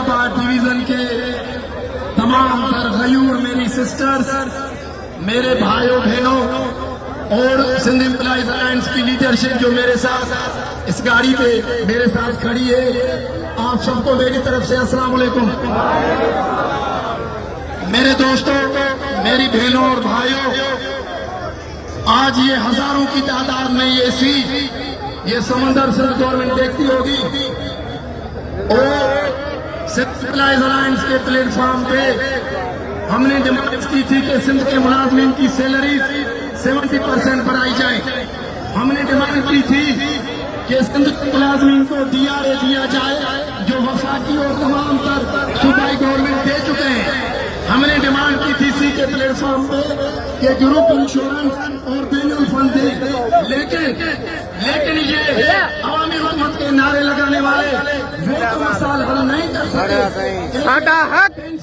آباد ڈویژن کے تمام تر غیور میری سسٹرز، میرے بھائیوں بہنوں اور سندھ امپلائیز الائنس کی لیڈرشپ جو میرے ساتھ اس گاڑی پہ میرے ساتھ کھڑی ہے، آپ سب کو میری طرف سے السلام علیکم۔ میرے دوستوں، میری بہنوں اور بھائیوں، آج یہ ہزاروں کی تعداد میں یہ سیٹ، یہ سمندر سندھ گورنمنٹ دیکھتی ہوگی اور سندھ امپلائیز الائنس کے پلیٹ فارم پہ ہم نے ڈیمانڈ کی تھی کہ سندھ کے ملازمین کی سیلری 70% بڑھائی جائے۔ ہم نے ڈیمانڈ کی تھی کہ سندھ کے ملازمین کو DRA دیا جائے جو وفاقی اور تمام تر صوبائی گورنمنٹ دے چکے ہیں۔ ہم نے ڈیمانڈ کی تھی سی کے پلیٹ فارم پہ کہ گروپ انشورنس اور بین الفنڈ دے، لیکن یہ عوامی حکومت کے نعرے لگانے والے وہ تو مسائل حل نہیں کر سکے۔